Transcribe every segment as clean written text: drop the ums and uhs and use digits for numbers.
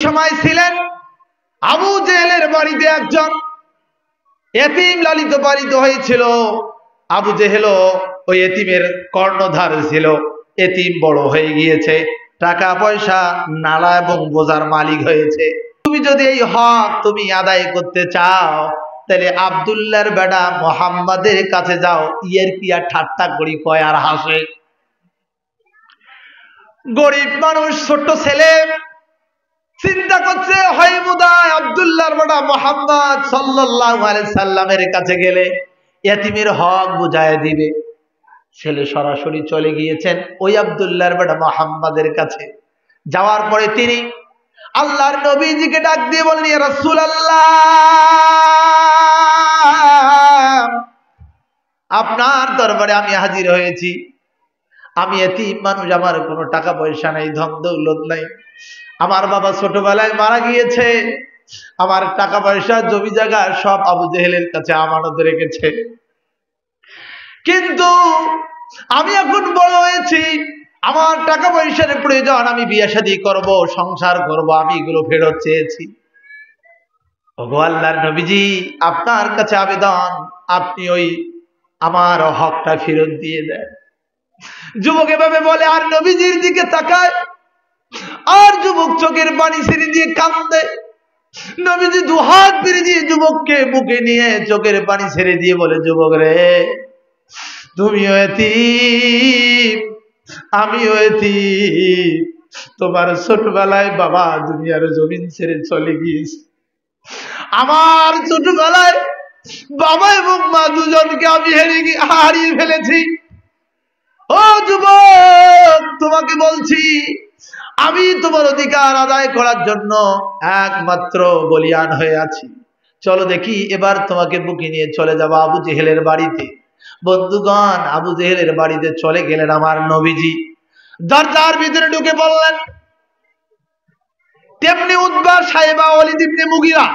সময় ছিলেন আবু জেহেলের বাড়িতে একজন এতিম লালিত পালিত হয়েছিল। আবু জেহেলও ওই এতিমের কর্ণধার ছিল। এতিম বড় হয়ে গিয়েছে, টাকা পয়সা নালা এবং বোঝার মালিক হয়েছে। তুমি যদি এই হক তুমি আদায় করতে চাও, তাহলে আব্দুল্লাহর বেটা মোহাম্মদের কাছে যাও। ইয়ের কি আর ঠাট্টা করি, কয় আর হাসে। গরিব মানুষ, ছোট্ট ছেলে চিন্তা করছে, হয় বোধহয় আব্দুল্লাহর বেটা মুহাম্মদ সাল্লাল্লাহু আলাইহি সাল্লামের কাছে গেলে এতিমের হক বুঝায় দিবে। ছেলে সরাসরি চলে গিয়েছেন ওই আব্দুল্লাহর বেটা মুহাম্মাদের কাছে। যাওয়ার পরে তিনি আল্লাহর নবীজিকে ডাক দিয়ে বললেন, ইয়া রাসূলুল্লাহ, আপনার দরবারে আমি হাজির হয়েছি। আমি এতিম মানুষ, আমার কোনো টাকা পয়সা নাই, ধন দৌলত নাই। আমার বাবা ছোটবেলায় মারা গিয়েছে। আমার টাকা পয়সা জমি জায়গা সব আবু জেহেলের কাছে আমানত রেখেছে। কিন্তু আমি এখন বড় হয়েছি, আমার টাকা পয়সার প্রয়োজন, আমি বিয়ে শাদী করবো, সংসার করব, আমি এগুলো ফেরত চেয়েছি। ওগো আল্লাহর নবীজি, আপনার কাছে আবেদন, আপনি ওই আমার হকটা ফেরত দিয়ে দেন। যুবক এভাবে বলে আর নবীজির দিকে তাকায়, আর যুবক চোখের পানি ছেড়ে দিয়ে কাঁদে। নবীজি দুহাত ফিরে দিয়ে যুবককে বুকে নিয়ে চোখের পানি ছেড়ে দিয়ে বলে, যুবক রে, তুমিও এতিম, আমিও এতিম। তোমার ছোটবেলায় বাবা দুনিয়ার জমিন ছেড়ে চলে গিয়েছে। আমার ছোটবেলায় বাবা এবং মা দুজনকে আমি হারিয়ে ফেলেছি। ও যুবক, তোমাকে বলছি, আমি তোমার অধিকার আদায় করার জন্য একমাত্র বলিয়ান হয়ে আছি। চলো দেখি, এবার তোমাকে বুকে নিয়ে চলে যাবো আবু জেহেলের বাড়িতে। বন্ধুগণ, আবু জেহেলের বাড়িতে চলে গেলেন আমার নবীজি। দরজার ভিতরে ঢুকে বললেন, তেমনি উতবা, সাইবা, ওয়ালিদ ইবনে মুগিরা,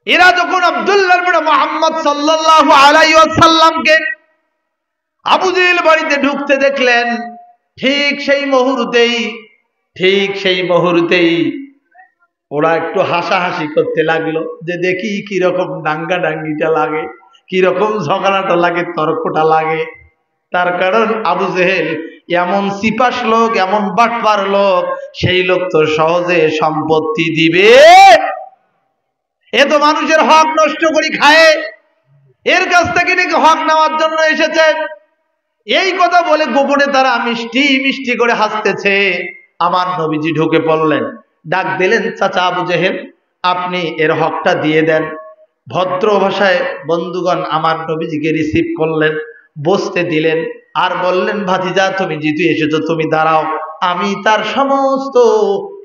এরা যখন আব্দুল্লাহর বেটা মুহাম্মদ সাল্লাল্লাহু আলাইহি ওয়াসাল্লামকে আবু জেহেল বাড়িতে ঢুকতে দেখলেন, ঠিক সেই মুহূর্তেই ওরা একটু হাসাহাসি করতে লাগলো, যে দেখি কিরকম ডাঙ্গা ডাঙ্গিটা লাগে, কিরকম ঝগড়াটা লাগে, তর্কটা লাগে। তার কারণ আবু জেহেল এমন সিপাস লোক, এমন বাটপার লোক, সেই লোক তো সহজে সম্পত্তি দিবে। এ তো মানুষের হক নষ্ট করে খায়, এর কাছ থেকে নাকি হক নেওয়ার জন্য এসেছে। এই কথা বলে গোপনে তারা মিষ্টি মিষ্টি করে হাসতেছে। আমার নবীজি ঢুকে পড়লেন, ডাক দিলেন, চাচা আবু জেহেল, আপনি এর হকটা দিয়ে দেন। ভদ্র ভাষায় বন্ধুগণ আমার নবীজিকে রিসিভ করলেন, বসতে দিলেন, আর বললেন, ভাতিজা তুমি যেহেতু এসেছো, তুমি দাঁড়াও, আমি তার সমস্ত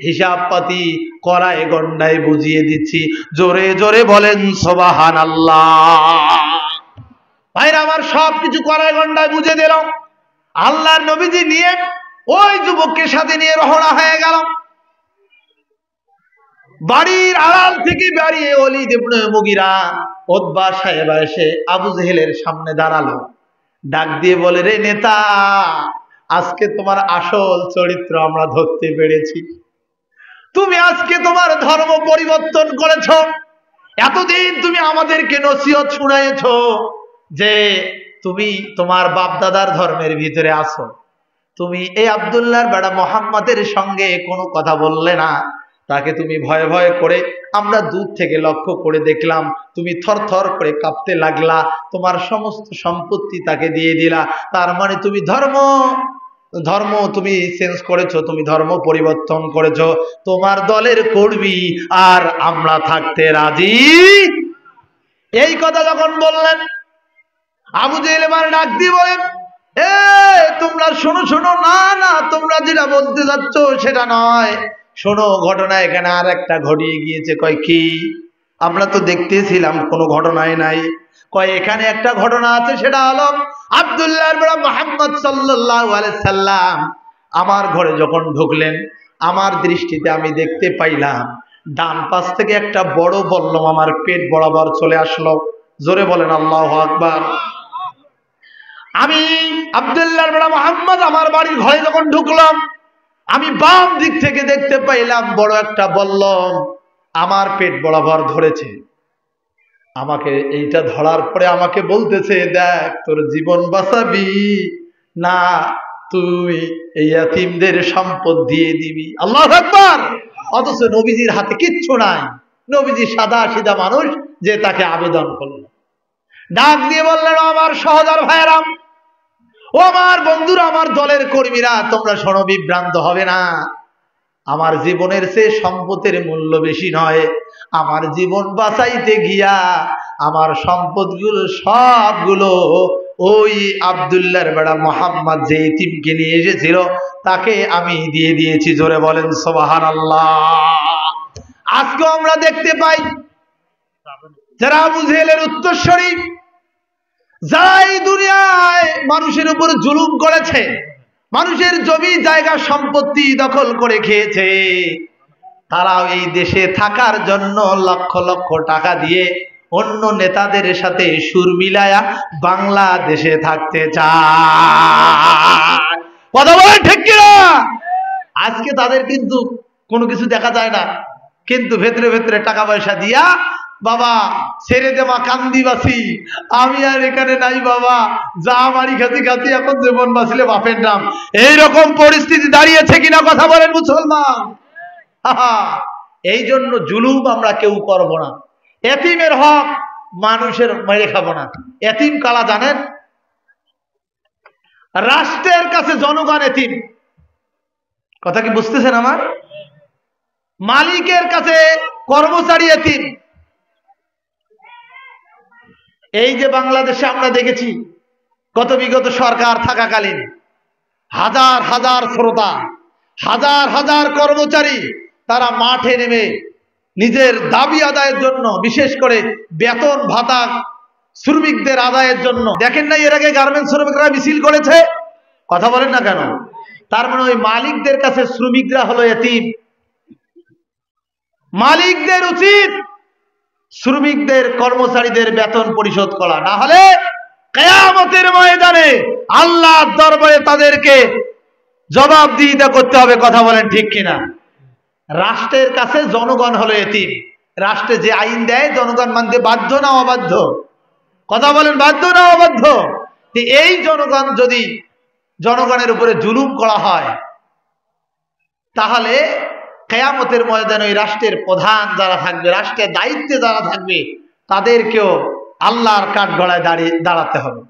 হিসাব পাতি কড়ায় গন্ডায় বুঝিয়ে দিচ্ছি। জোরে জোরে বলেন সুবহানাল্লাহ। ভাইরা আমার, সবকিছু কড়ায় গন্ডায় বুঝে দিল। আল্লাহর নবীজি নিয়ে ওই যুবককে সাথে নিয়ে রওনা হয়ে গেল। বাড়ির আড়াল থেকে বেরিয়ে ওয়ালিদ ইবনে মুগিরা, উতবা সাহেবা এসে আবু জেহেলের সামনে দাঁড়ালো। ডাক দিয়ে বলে, রে নেতা, আজকে তোমার আসল চরিত্র আমরা ধরতে পেরেছি। তুমি আজকে তোমার ধর্ম পরিবর্তন করেছ। এতদিন তুমি আমাদেরকে নসিহত শুনাইছো যে তুমি তোমার বাপ দাদার ধর্মের ভিতরে আছো। তুমি এই আব্দুল্লাহর বেটা মুহাম্মাদের সঙ্গে কোনো কথা বললে না, তাকে তুমি ভয়ে ভয়ে করে, আমরা দূর থেকে লক্ষ্য করে দেখলাম, তুমি থরথর করে কাঁপতে লাগলা, তোমার সমস্ত সম্পত্তি তাকে দিয়ে দিলা। তার মানে তুমি ধর্ম তুমি চেঞ্জ করেছো, তুমি ধর্ম পরিবর্তন করেছো। তোমার দলের কর্মী আর আমরা থাকতে রাজি। এই কথা যখন বললেন, আবু জেহেল এবার ডাক দিয়ে বলেন, তোমরা শোনো, না, তোমরা যেটা বলতে যাচ্ছ সেটা নয়, শোনো, ঘটনা এখানে আর একটা ঘটিয়ে গিয়েছে। কয় কি? আমরা তো দেখতেছিলাম কোনো ঘটনাই নাই। কয় এখানে একটা ঘটনা আছে, সেটা হলো আব্দুল্লাহর বেটা মুহাম্মদ সাল্লাল্লাহু আলাইহি সাল্লাম আমার ঘরে যখন ঢুকলেন, আমার দৃষ্টিতে আমি দেখতে পাইলাম ডান পাশ থেকে একটা বড় বল্লম আমার পেট বরাবর চলে আসলো। জোরে বলেন আল্লাহু আকবার। আমি আব্দুল্লাহর বেটা মুহাম্মদ আমার বাড়ির ঘরে যখন ঢুকলাম, আমি বাম দিক থেকে দেখতে পাইলাম বড় একটা বল্লম আমার পেট বরাবর ধরেছে। আমাকে এইটা ধরার পরে আমাকে বলতেছে, দেখ তোর জীবন বাঁচাবি না তুই এই ইয়াতীমদের সম্পদ দিয়ে দিবি। আল্লাহু আকবার। অথচ নবীজির হাতে কিচ্ছু নাই, নবীজি সাদা সিধা মানুষ যে তাকে আবেদন করলো। ডাক দিয়ে বললেন, আমার সহদর ভাইরাম, ও আমার বন্ধুরা, আমার দলের কর্মীরা, তোমরা শোনো, বিভ্রান্ত হবে না। আমার জীবনের চেয়ে সম্পদের মূল্য বেশি নয়। আমার জীবন বাঁচাইতে গিয়া আমার সম্পদগুলো সবগুলো ওই আব্দুল্লাহর বেড়া মোহাম্মদ যে ইতিমকে নিয়ে এসেছিল তাকে আমি দিয়ে দিয়েছি। জোরে বলেন সুবহানাল্লাহ। আজকে আমরা দেখতে পাই যারা আবু জেহেলের উত্তরসূরি, যারা এই দুনিয়ায় মানুষের উপর জুলুম করেছে, মানুষের জমি জায়গা সম্পত্তি দখল করে খেয়েছে, তারাও এই দেশে থাকার জন্য লক্ষ লক্ষ টাকা দিয়ে অন্য নেতাদের সাথে সুর মিলায়া বাংলাদেশে থাকতে চায়। কথা বলেন ঠিক কিনা? আজকে তাদের কিন্তু কোনো কিছু দেখা যায় না, কিন্তু ভেতরে ভেতরে টাকা পয়সা দিয়া, বাবা ছেড়ে দেওয়া কান্দিবাসী, আমি আর এখানে নাই বাবা, যা মারি খাতি খাতি এখন জীবন বাঁচলে বাপের নাম। এইরকম পরিস্থিতি দাঁড়িয়েছে কিনা কথা বলেন মুসলমান। এই জন্য জুলুম আমরা কেউ করব না। এতিমের হক মানুষের মেরে খাবো না। এতিম কালা জানেন? রাষ্ট্রের কাছে জনগণ এতিম। কথা কি বুঝতেছেন আমার? মালিকের কাছে কর্মচারী এতিম। এই যে বাংলাদেশে আমরা দেখেছি গত বিগত সরকার থাকাকালীন হাজার হাজার শ্রোতা, হাজার হাজার কর্মচারী তারা মাঠে নেমে নিজের দাবি আদায়ের জন্য, বিশেষ করে বেতন ভাতা শ্রমিকদের আদায়ের জন্য, দেখেন না এর আগে গার্মেন্টস শ্রমিকরা মিছিল করেছে? কথা বলেন না কেন? তার মানে ওই মালিকদের কাছে শ্রমিকরা হলো এতিম। মালিকদের উচিত শ্রমিকদের কর্মচারীদের বেতন পরিশোধ করা, না হলে কিয়ামতের ময়দানে আল্লাহর দরবারে তাদেরকে জবাবদিহিতা করতে হবে। কথা বলেন ঠিক কিনা? রাষ্ট্রের কাছে জনগণ হলো এতিম। রাষ্ট্রে যে আইন দেয় জনগণ মানতে বাধ্য না অবাধ্য? কথা বলেন বাধ্য না অবাধ্য? এই জনগণ যদি জনগণের উপরে জুলুম করা হয় তাহলে কিয়ামতের ময়দানে ওই রাষ্ট্রের প্রধান যারা থাকবে, রাষ্ট্রের দায়িত্বে যারা থাকবে, তাদেরকেও আল্লাহর কাঠগড়ায় দাঁড়াতে হবে।